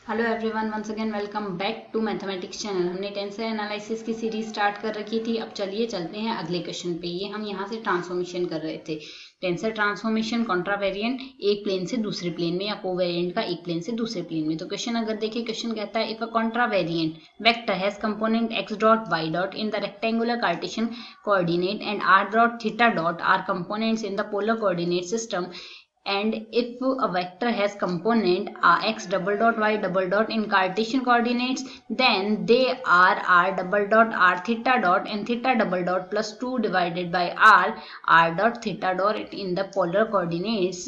Hello everyone, once again welcome back to mathematics channel. हमने tensor analysis की series start कर रखी थी। अब चलिए चलते हैं अगले क्वेश्चन पे। ये हम यहाँ से ट्रांसफॉर्मेशन कर रहे थे। टेंसर ट्रांसफॉर्मेशन कॉन्ट्रावेरिएंट एक प्लेन से दूसरे प्लेन में या कोवेरिएंट का एक प्लेन से दूसरे प्लेन में। तो क्वेश्चन अगर देखें, क्वेश्चन कहता है if a contravariant vector has component x dot y dot in the rectangular cartesian coordinate and r dot theta dot are components in the polar coordinate system, and if a vector has component x double dot y double dot in Cartesian coordinates, then they are r double dot r theta dot and theta double dot plus 2 divided by r dot theta dot in the polar coordinates,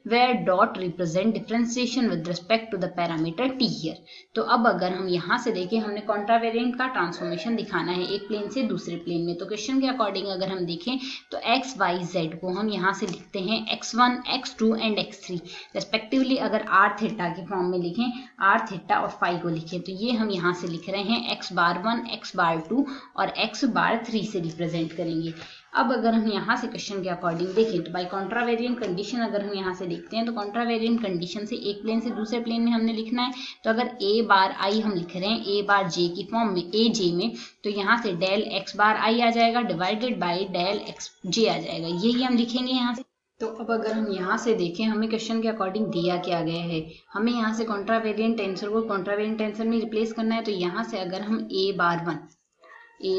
where dot represent differentiation with respect to the parameter t here। तो अब अगर हम यहाँ से देखें, हमने कॉन्ट्रावेरिएंट का transformation दिखाना है एक प्लेन से दूसरे प्लेन में। तो क्वेश्चन के अकॉर्डिंग अगर हम देखें तो x y z को हम यहाँ से लिखते हैं x1 x2 and x3 respectively. अगर r थीटा के फॉर्म में लिखें, r थीटा और फाई को लिखें, तो ये हम यहाँ से लिख रहे हैं x बार 1 x बार 2 और x बार 3 से रिप्रेजेंट करेंगे। अब अगर हम यहाँ से क्वेश्चन के अकॉर्डिंग देखें तो बाय कॉन्ट्रावेरिएंट कंडीशन अगर हम यहाँ से देखते हैं तो कॉन्ट्रावेरिएंट कंडीशन से एक प्लेन से दूसरे प्लेन में हमने लिखना है। तो अगर a बार आई हम लिख रहे हैं a बार j की फॉर्म में a j में, तो यहाँ से डेल x बार आई आ जाएगा divided by del x j आ जाएगा। यही हम लिखेंगे यहाँ से। तो अब अगर हम यहाँ से देखें, हमें क्वेश्चन के अकॉर्डिंग दिया क्या गया है, हमें यहाँ से कॉन्ट्रावेरिएंट टेंसर को कॉन्ट्रावेरिएंट टेंसर में रिप्लेस करना है। तो यहाँ से अगर हम a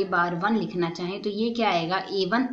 बार 1 लिखना चाहें तो ये क्या आएगा a1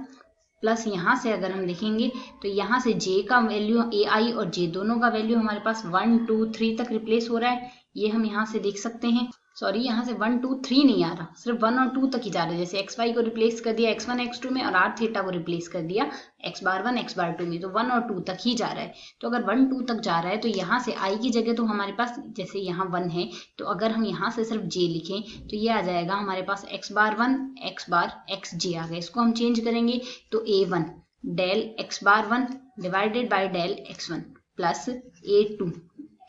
प्लस यहाँ से अगर हम देखेंगे तो यहाँ से j का वैल्यू ai और j दोनों का वैल्यू हमारे पास 1 2 3 तक रिप्लेस हो रहा है। ये हम यहाँ से देख सकते हैं। सॉरी, यहाँ से 1 2 3 नहीं आ रहा, सिर्फ 1 और 2 तक ही जा रहा है। जैसे एक्स वाई को रिप्लेस कर दिया x1 x2 में और r थीटा को रिप्लेस कर दिया x बार 1 x बार 2 में, तो 1 और 2 तक ही जा रहा है। तो अगर 1 2 तक जा रहा है तो यहाँ से i की जगह तो हमारे पास जैसे यहाँ 1 है, तो अगर हम यहाँ से सिर्फ j लिखें तो ये आ जाएगा हमारे पास x बार 1 x बार x j आ गया। इसको हम चेंज करेंगे तो a1 del x bar 1 divided by del x1 plus a2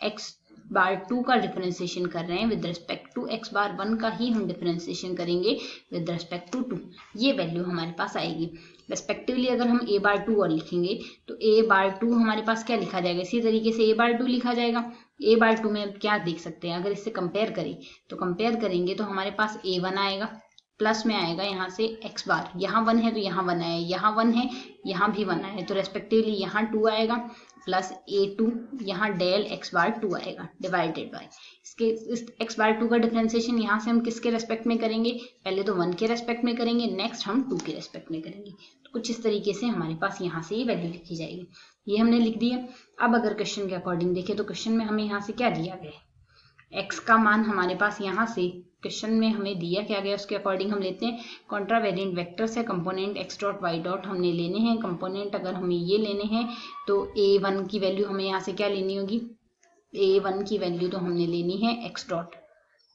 x bar 2 का डिफरेंशिएशन कर रहे हैं with respect to x bar 1 का ही हम डिफरेंशिएशन करेंगे विद रिस्पेक्ट टू 2। ये वैल्यू हमारे पास आएगी। रेस्पेक्टिवली अगर हम a बार 2 और लिखेंगे तो a बार 2 हमारे पास क्या लिखा जाएगा, इसी तरीके से a बार 2 लिखा जाएगा। a बार 2 में अब क्या देख सकते हैं, अगर इससे कंपेयर करें तो कंपेयर करेंगे तो हमारे पास a1 आएगा, प्लस में आएगा यहाँ से x बार, यहाँ 1 है तो यहाँ 1 आया, यहाँ 1 है यहाँ भी 1 आया, तो रेस्पेक्टिवली यहाँ 2 आएगा प्लस a2 यहाँ डेल x बार 2 आएगा डिवाइडेड बाय इसके इस x बार 2 का डिफरेंशिएशन यहाँ से हम किसके रेस्पेक्ट में करेंगे, पहले तो 1 के रेस्पेक्ट में करेंगे, नेक्स्ट हम 2 के रेस्पेक्ट में करेंगे। तो कुछ इस तरीके से हमारे पास यहाँ से ये वैल्यू लिखी जाएगी। ये हमने लिख दिया। अब अगर क्वेश्चन के अकॉर्डिंग देखें तो क्वेश्चन में हमें यहाँ से क्या दिया गया है, x का मान हमारे पास यहाँ से क्वेश्चन में हमें दिया क्या गया उसके अकॉर्डिंग हम लेते हैं। कॉन्ट्रावेरिएंट वेक्टर से component x dot y dot हमने लेने हैं। कंपोनेंट अगर हमें ये लेने हैं तो a1 की वैल्यू हमें यहाँ से क्या लेनी होगी, a1 की वैल्यू तो हमने लेनी है x डॉट,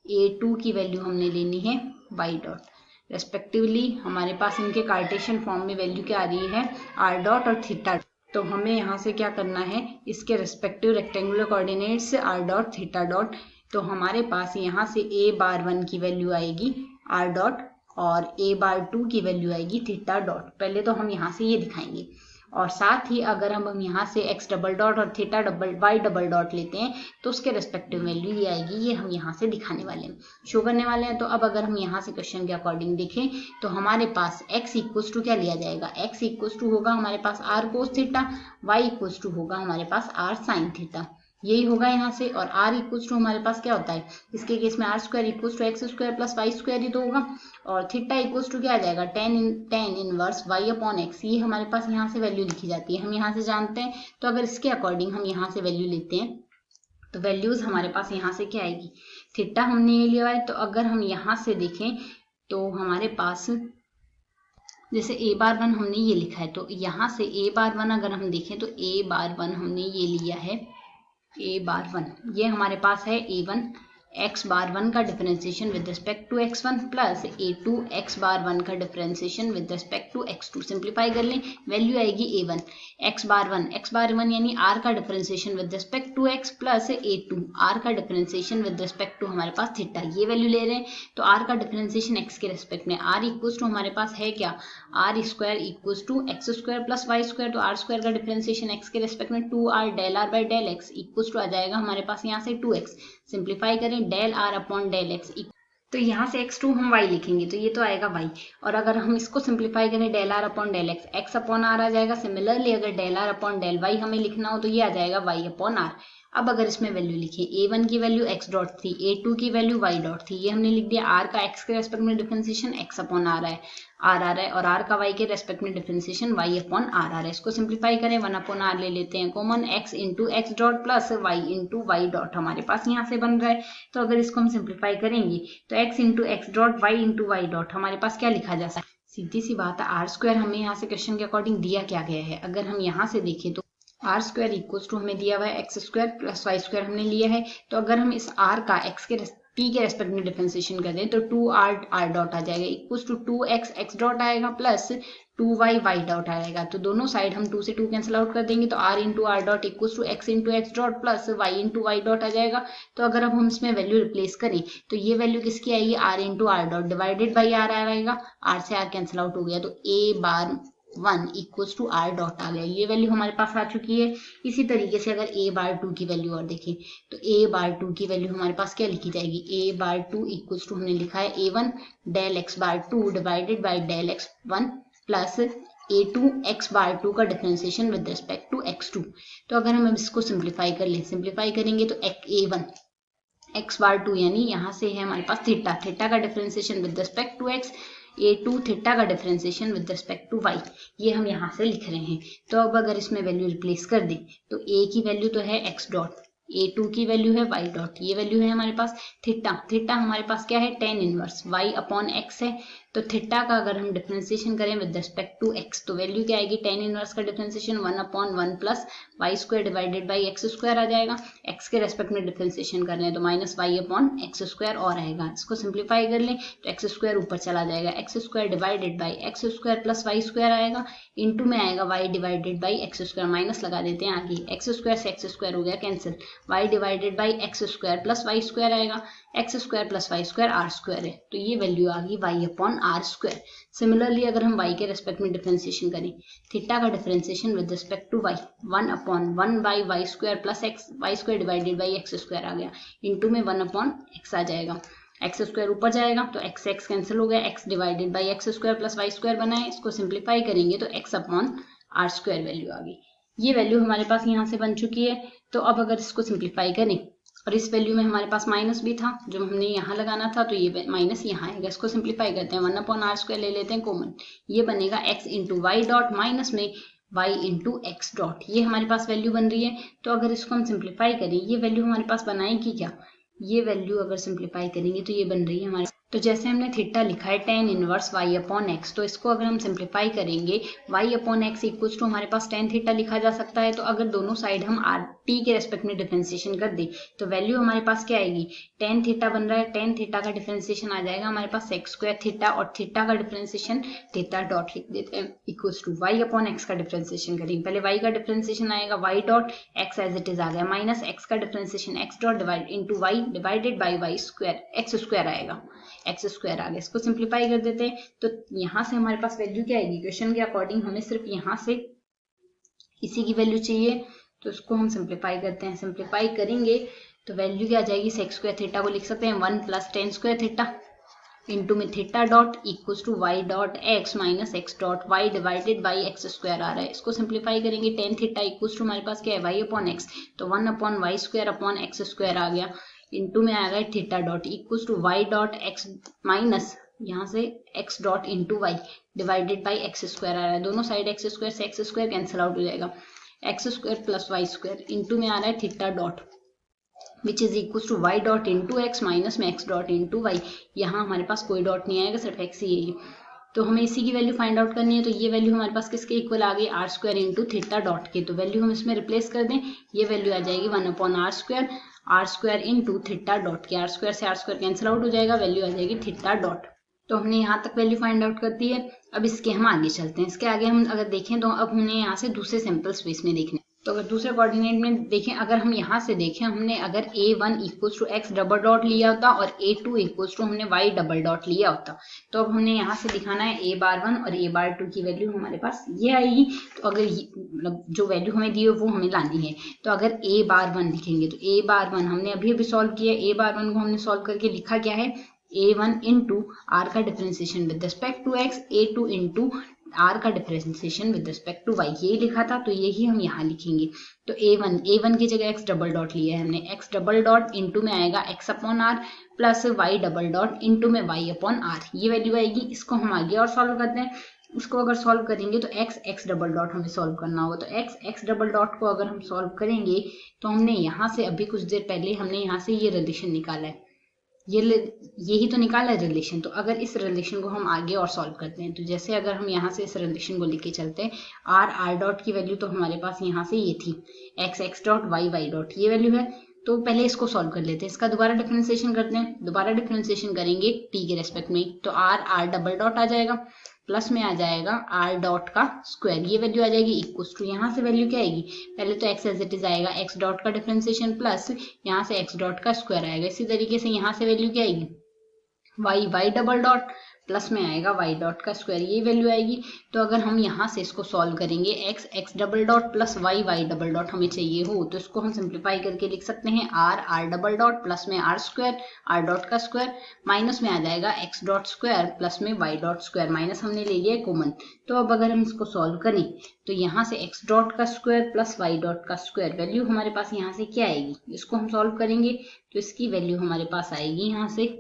a2 की वैल्यू हमने लेनी है y डॉट। रेस्पेक्टिवली हमारे पास इनके कार्टेशियन फॉर्म में वैल्यू क्या आ रही है, r डॉट और थीटा। तो हमें यहाँ से क्या करना है, इसके respective rectangular coordinates r dot theta dot. तो हमारे पास यहाँ से a बार 1 की वैल्यू आएगी r डॉट और a बार 2 की वैल्यू आएगी थीटा डॉट। पहले तो हम यहाँ से ये दिखाएंगे, और साथ ही अगर हम यहाँ से x डबल डॉट और theta double y double dot लेते हैं तो उसके रेस्पेक्टिव वैल्यू ये आएगी। ये हम यहाँ से दिखाने वाले हैं, शो करने वाले हैं। तो अब अगर हम यहाँ से क्वेश्चन के अकॉर्डिंग देखें तो हमारे पास x इक्वल्स टू क्या लिया जाएगा, x इक्वल्स टू होगा हमारे पास r cos theta, y equals to होगा हमारे पास r साइन थीटा, यही होगा यहाँ से। और r इक्वल्स टू हमारे पास क्या होता है, इसके केस में r square equals to x square plus Y square ही तो होगा। और थीटा इक्वल्स टू क्या आ जाएगा, tan inverse y upon x. ये हमारे पास यहाँ से वैल्यू लिखी जाती है, हम यहाँ से जानते हैं। तो अगर इसके अकॉर्डिंग हम यहाँ से वैल्यू लेते हैं तो वैल्यूज हमारे पास यहाँ से क्या आएगी, थीटा हमने ये लिया है। तो अगर हम यहाँ से देखें तो हमारे पास जैसे a बार 1 हमने ये लिखा है, तो यहाँ से a बार 1 अगर हम देखें तो a बार 1 हमने ये लिया है, a बार 1 ये हमारे पास है a1 x बार 1 का differentiation with respect to x1 plus a2 x bar 1 का differentiation with respect to x2। Simplify कर लें, वैल्यू आएगी a1 x बार 1 यानी r का differentiation with respect to x plus a2 r का differentiation with respect to हमारे पास theta. ये वैल्यू ले रहे हैं तो r का डिफरेंशिएशन x के रिस्पेक्ट में, r इक्वल्स टू हमारे पास है क्या, r square equals to x square plus Y square. तो r स्क्वायर का डिफरेंशिएशन x के रिस्पेक्ट में 2r del r by del x equals to आ जाएगा हमारे पास यहाँ से 2x। सिंप्लीफाई करें, del r upon del x, तो यहाँ से x2 हम y लिखेंगे तो ये तो आएगा y, और अगर हम इसको सिंप्लीफाई करें del r upon del x, x upon r आ जाएगा। सिमिलरली अगर del r upon del y हमें लिखना हो तो ये आ जाएगा y अपॉन आर। अब अगर इसमें वैल्यू लिखिए, a1 की वैल्यू x डॉट थी, a2 की वैल्यू y डॉट थी, ये हमने लिख दिया। r का x के रेस्पेक्ट में डिफरेंशिएशन x अपॉन r है, r आ रहा है, और r का y के रेस्पेक्ट में डिफरेंशिएशन y अपॉन r आ रहा है। इसको सिंप्लीफाई करें, 1 अपॉन r ले लेते हैं common, x into x dot plus y into Y dot हमारे पास यहाँ से बन रहा है। तो अगर इसको हम सिंप्लीफाई करेंगे तो x into x dot Y into Y dot हमारे पास क्या लिखा जा सकता है, सीधी सी बात है, आर स्क्वायर हमें यहाँ से क्वेश्चन के अकॉर्डिंग दिया क्या गया है। अगर हम यहाँ से देखें तो आर स्क्वायर इक्वल्स टू हमें दिया हुआ है X square plus Y square हमने लिया है। तो अगर हम इस आर का एक्स के टी के रेस्पेक्ट में डिफरेंशिएशन कर दें तो 2r r डॉट आ जाएगा equals to 2x x dot आएगा प्लस 2y y डॉट आएगा। तो दोनों साइड हम 2 से 2 कैंसिल आउट कर देंगे तो r into r dot equals to x into x dot plus y into Y dot आ जाएगा। तो अगर अब हम इसमें वैल्यू रिप्लेस करें तो ये वैल्यू किसकी आएगी, r into r dot divided by r आएगा, r से r कैंसिल आउट हो गया तो a bar 1 equals to r dot आ गया। ये वैल्यू हमारे पास आ चुकी है। इसी तरीके से अगर a बार 2 की वैल्यू और देखें तो a बार 2 की वैल्यू हमारे पास क्या लिखी जाएगी, a बार 2 इक्वल्स टू हमने लिखा है a1 del x bar 2 divided by del x 1 plus a2 x bar 2 का differentiation with respect to x2। तो अगर हम इसको सिंप्लीफाई कर लें, सिंप्लीफाई करेंगे तो a1 x बार 2 यानी यहाँ से है हमारे पास थीटा, थीटा का differentiation with respect to x, a2 theta का differentiation with respect to y, ये हम यहाँ से लिख रहे हैं। तो अब अगर इसमें वैल्यू रिप्लेस कर दें तो a की वैल्यू तो है x डॉट, a2 की वैल्यू है y डॉट, ये वैल्यू है हमारे पास थीटा, थीटा हमारे पास क्या है tan inverse y upon x है। तो थीटा का अगर हम डिफरेंशिएशन करें विद रिस्पेक्ट टू x तो वैल्यू क्या आएगी, tan इनवर्स का differentiation 1 upon 1 plus Y square divided by x square आ जाएगा। x के रेस्पेक्ट में डिफरेंशिएशन कर रहे हैं तो minus Y upon x square और आएगा। इसको सिंप्लीफाई कर लें तो एक्स स्क्वायर ऊपर चला जाएगा, x square divided by x square plus Y square आएगा, इंटू में आएगा y divided by x square, minus लगा देते हैं आगे, एक्स स्क्वायर से एक्स स्क्वायर हो गया cancel, y divided by x square plus Y square आएगा, x square plus Y square r square है। तो ये वैल्यू आ गई y upon r square. Similarly अगर हम y के रेस्पेक्ट में डिफरेंशिएशन करें, थीटा का differentiation with respect to y 1 upon 1 by y square plus x, y square divided by x square आ गया, इंटू में 1 अपॉन एक्स आ जाएगा, एक्स स्क्वायर ऊपर जाएगा तो एक्स एक्स कैंसिल हो गया, x divided by x square plus Y square बनाए। इसको सिंप्लीफाई करेंगे तो x upon r square value आ गई। ये वैल्यू हमारे पास यहाँ से बन चुकी है। तो अब अगर इसको सिंप्लीफाई करें और इस वैल्यू में हमारे पास माइनस भी था जो हमने यहाँ लगाना था, तो ये माइनस यहाँ आएगा। इसको सिंप्लीफाई करते हैं, 1 अपॉन आर स्क्वायर ले लेते हैं कॉमन, ये बनेगा x into Y dot minus में y इंटू एक्स डॉट, ये हमारे पास वैल्यू बन रही है। तो अगर इसको हम सिंप्लीफाई करें, ये वैल्यू हमारे पास बनाएगी क्या, ये वैल्यू अगर सिंप्लीफाई करेंगे तो ये बन रही है हमारे, तो जैसे हमने थीटा लिखा है tan inverse y upon x, तो इसको अगर हम सिंप्लीफाई करेंगे y upon x equals to हमारे पास tan थीटा लिखा जा सकता है। तो अगर दोनों साइड हम r t के रेस्पेक्ट में डिफरेंशिएशन कर दें तो वैल्यू हमारे पास क्या आएगी, tan थीटा बन रहा है, tan थीटा का डिफरेंशिएशन आ जाएगा हमारे पास सेक स्क्वायर थीटा, और थीटा का डिफरेंशिएशन थीटा डॉट लिख देते हैं equals to y upon x का डिफरेंशिएशन करेंगे, पहले y का डिफरेंशिएशन आएगा y dot x as it is आ गया, माइनस x का differentiation x dot divide into y divided by y square, x square आएगा, एक्स स्क्वायर आ गया। इसको सिंप्लीफाई कर देते हैं तो यहाँ से हमारे पास वैल्यू क्या आएगी, क्वेश्चन के अकॉर्डिंग हमें सिर्फ यहाँ से इसी की वैल्यू चाहिए, तो इसको हम सिंप्लीफाई करते हैं। सिंप्लीफाई करेंगे तो वैल्यू क्या आ जाएगी, सेक स्क्वायर थीटा को लिख सकते हैं 1 plus tan square theta into में theta dot equals to y dot x minus x dot y divided by x square आ रहा है। इसको सिंप्लीफाई करेंगे, टेन थीटा इक्वल्स टू हमारे पास क्या है वाई अपॉन एक्स, तो 1 upon y square upon x square आ गया, इंटू में आ गया theta dot equals to y dot x minus यहाँ से x dot into y divided by x square आ रहा है, दोनों साइड एक्स स्क्वायर से एक्स स्क्वायर कैंसिल आउट हो जाएगा, x square plus Y square into में आ रहा है theta dot which is equal to y dot into x minus में एक्स डॉट इंटू वाई, यहाँ हमारे पास कोई डॉट नहीं आएगा, सिर्फ एक्स ही है। तो हमें इसी की वैल्यू फाइंड आउट करनी है, तो ये वैल्यू हमारे पास किसके इक्वल आ गई, r square into theta dot के, तो वैल्यू हम इसमें रिप्लेस कर दें, ये वैल्यू आ जाएगी 1 upon r square into theta dot के, आर स्क्वायर से आर स्क्वायर कैंसिल आउट हो जाएगा, वैल्यू आ जाएगी थीटा डॉट। तो हमने यहाँ तक वैल्यू फाइंड आउट कर दी है। अब इसके हम आगे चलते हैं, इसके आगे हम अगर देखें तो अब हमने यहाँ से दूसरे सिंपल स्पेस में देखने, तो अगर दूसरे कोऑर्डिनेट में देखें, अगर हम यहाँ से देखें, हमने अगर a1 equals to x double dot लिया होता और a2 इक्वल्स टू हमने y डबल डॉट लिया होता, तो अब हमने यहाँ से दिखाना है a बार 1 और a बार 2 की वैल्यू हमारे पास ये आएगी। तो अगर मतलब जो वैल्यू हमें दी है वो हमें लानी है, तो अगर a बार 1 लिखेंगे तो a बार 1 हमने अभी सॉल्व किया, a बार 1 को हमने सॉल्व करके लिखा क्या है, a1 इंटू आर का differentiation with respect to x, a2 into r का differentiation with respect to y, यही लिखा था, तो यही हम यहाँ लिखेंगे। तो a1 की जगह x डबल डॉट लिया है हमने, x डबल डॉट इंटू में आएगा x upon r plus y double dot into में y अपॉन आर, ये वैल्यू आएगी। इसको हम आगे और सॉल्व करते हैं। इसको अगर सॉल्व करेंगे तो x डबल डॉट हमें सॉल्व करना होगा, तो x डबल डॉट को अगर हम सॉल्व करेंगे तो हमने यहाँ से अभी कुछ देर पहले हमने यहाँ से ये रिलेशन निकाला है, यही तो निकाला है रिलेशन। तो अगर इस रिलेशन को हम आगे और सॉल्व करते हैं, तो जैसे अगर हम यहाँ से इस रिलेशन को लेके चलते हैं, आर डॉट की वैल्यू तो हमारे पास यहाँ से ये थी, x डॉट y डॉट ये वैल्यू है। तो पहले इसको सॉल्व कर लेते हैं, इसका दोबारा डिफरेंशिएशन करते हैं। दोबारा डिफरेंशिएशन करेंगे t के रेस्पेक्ट में, तो आर डबल डॉट आ जाएगा, प्लस में आ जाएगा आर डॉट का स्क्वायर, ये वैल्यू आ जाएगी इक्वल्स टू, यहाँ से वैल्यू क्या आएगी, पहले तो x एज इट इज आएगा, x डॉट का डिफरेंशिएशन प्लस यहाँ से x डॉट का स्क्वायर आएगा। इसी तरीके से यहाँ से वैल्यू क्या आएगी, y डबल डॉट प्लस में आएगा y डॉट का स्क्वायर, ये वैल्यू आएगी। तो अगर हम यहाँ से इसको सॉल्व करेंगे, x double dot plus y double dot हमें चाहिए हो, तो इसको हम सिंप्लीफाई करके लिख सकते हैं r डबल डॉट प्लस में r स्क्वायर, r डॉट का स्क्वायर माइनस में आ जाएगा x डॉट स्क्वायर प्लस में y डॉट स्क्वायर, माइनस हमने ले लिया है कॉमन। तो अब अगर हम इसको सॉल्व करें तो यहाँ से x डॉट का स्क्वायर प्लस y डॉट का स्क्वायर, वैल्यू हमारे पास यहाँ से क्या आएगी, इसको हम सॉल्व करेंगे तो इसकी वैल्यू हमारे पास आएगी यहाँ से।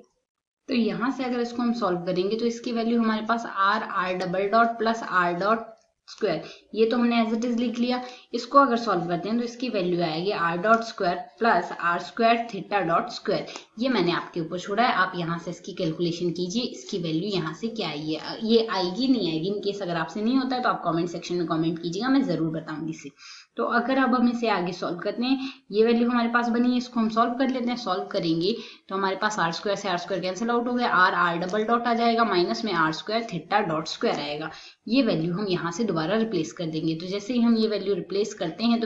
तो यहाँ से अगर इसको हम सॉल्व करेंगे तो इसकी वैल्यू हमारे पास r double dot plus r dot square, ये तो हमने एज इट इज लिख लिया। इसको अगर सॉल्व करते हैं तो इसकी वैल्यू आएगी r dot square plus r square theta dot square, ये मैंने आपके ऊपर छोड़ा है, आप यहाँ से इसकी कैलकुलेशन कीजिए, इसकी वैल्यू यहाँ से क्या आई है, ये आएगी नहीं आएगी, इन केस अगर आपसे नहीं होता है तो आप कमेंट सेक्शन में कमेंट कीजिएगा, मैं जरूर बताऊंगी इसे। तो अगर अब हम इसे आगे सॉल्व करते हैं, ये वैल्यू हमारे पास बनी है, इसको हम सॉल्व कर लेते हैं। सॉल्व करेंगे तो हमारे पास आर स्क्वायर से आर स्क्वायर कैंसिल आउट हो गया, आर डबल डॉट आ जाएगा माइनस में r square theta dot square आएगा, ये वैल्यू हम यहाँ से दोबारा रिप्लेस कर देंगे। तो जैसे ही हम ये वैल्यू रिप्लेस करते हैं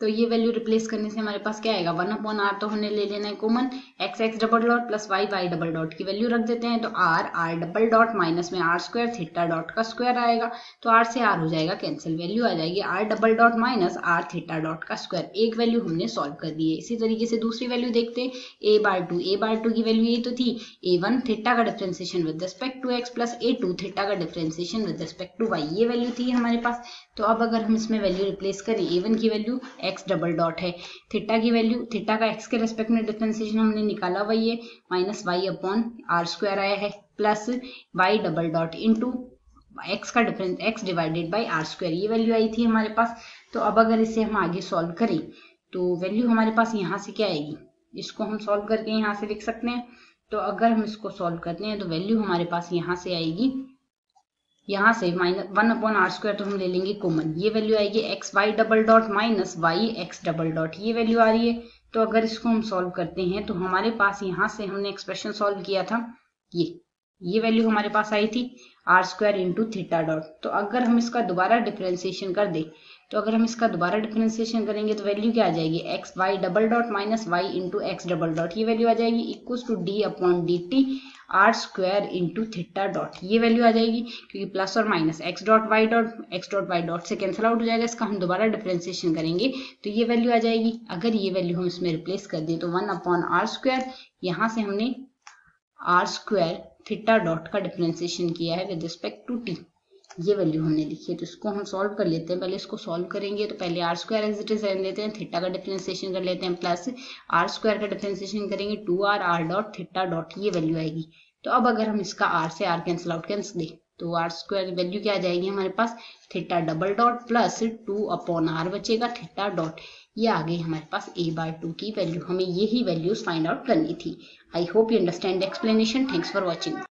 तो ये वैल्यू रिप्लेस करने से हमारे पास क्या आएगा, 1 अपॉन आर तो हमने ले लेना है common, x double dot plus y double dot की वैल्यू रख देते हैं, तो r डबल डॉट माइनस में आर स्क्वायर थीटा डॉट का स्क्वायर आएगा, तो r से r हो जाएगा कैंसिल, वैल्यू आ जाएगी r double dot minus r theta dot का स्क्वायर, एक वैल्यू हमने सॉल्व कर दी है। इसी तरीके से दूसरी वैल्यू देखते हैं, a बार 2 की वैल्यू ये तो थी, a1 थीटा का differentiation with respect to x plus a2 theta का differentiation with respect to y, ये वैल्यू थी हमारे पास। तो अब अगर हम इसमें वैल्यू रिप्लेस करें, a1 की वैल्यू x डबल डॉट है, थीटा की वैल्यू, थीटा का x के रेस्पेक्ट में डिफरेंशिएशन हमने निकाला वही है, minus y upon r square आया है plus y double dot into x का difference x divided by r square, ये वैल्यू आई थी हमारे पास। तो अब अगर इसे हम आगे सॉल्व करें तो वैल्यू हमारे पास यहाँ से क्या आएगी, इसको हम सॉल्व करके यहाँ से लिख सकते हैं। तो अगर हम इसको सॉल्व करते हैं तो वैल्यू हमारे पास यहाँ से आएगी, यहाँ से माइनस 1 अपॉन आर स्क्वायर तो हम ले लेंगे कॉमन, ये वैल्यू आएगी x double dot minus y x double dot, ये वैल्यू आ रही है। तो अगर इसको हम सॉल्व करते हैं तो हमारे पास यहाँ से हमने एक्सप्रेशन सॉल्व किया था, ये वैल्यू हमारे पास आई थी r square into theta dot. तो अगर हम इसका दोबारा डिफरेंशिएशन कर दें, तो अगर हम इसका दोबारा डिफरेंशिएशन करेंगे तो वैल्यू क्या आ जाएगी, x y double dot minus y into x double dot, ये वैल्यू आ जाएगी equals to d upon d t r square into theta dot, ये वैल्यू आ जाएगी, क्योंकि प्लस और minus x dot y dot से कैंसिल आउट हो जाएगा, इसका हम दोबारा डिफरेंशिएशन करेंगे तो ये वैल्यू आ जाएगी। अगर ये वैल्यू हम इसमें रिप्लेस कर दें तो 1 अपॉन आर स्क्वायर, यहाँ से हमने आर स्क्वायर थीटा डॉट का डिफरेंशिएशन किया है विद रिस्पेक्ट टू टी, ये वैल्यू हमने लिखी है। तो इसको हम सॉल्व कर लेते हैं, पहले इसको सॉल्व करेंगे तो पहले r square as it is रहने देते हैं, थीटा का डिफरेंशिएशन कर लेते हैं, प्लस आर स्क्वायर का डिफरेंशिएशन करेंगे 2r r dot theta dot, ये वैल्यू आएगी। तो अब अगर हम इसका r से r कैंसिल आउट कैंसिल दें तो आर स्क्वायर वैल्यू क्या आ जाएगी हमारे पास, theta double dot plus 2 upon r बचेगा थीटा डॉट, ये आ गई हमारे पास a/2 की वैल्यू। हमें यही वैल्यूज फाइंड आउट करनी थी। I hope you understand the explanation. Thanks for watching.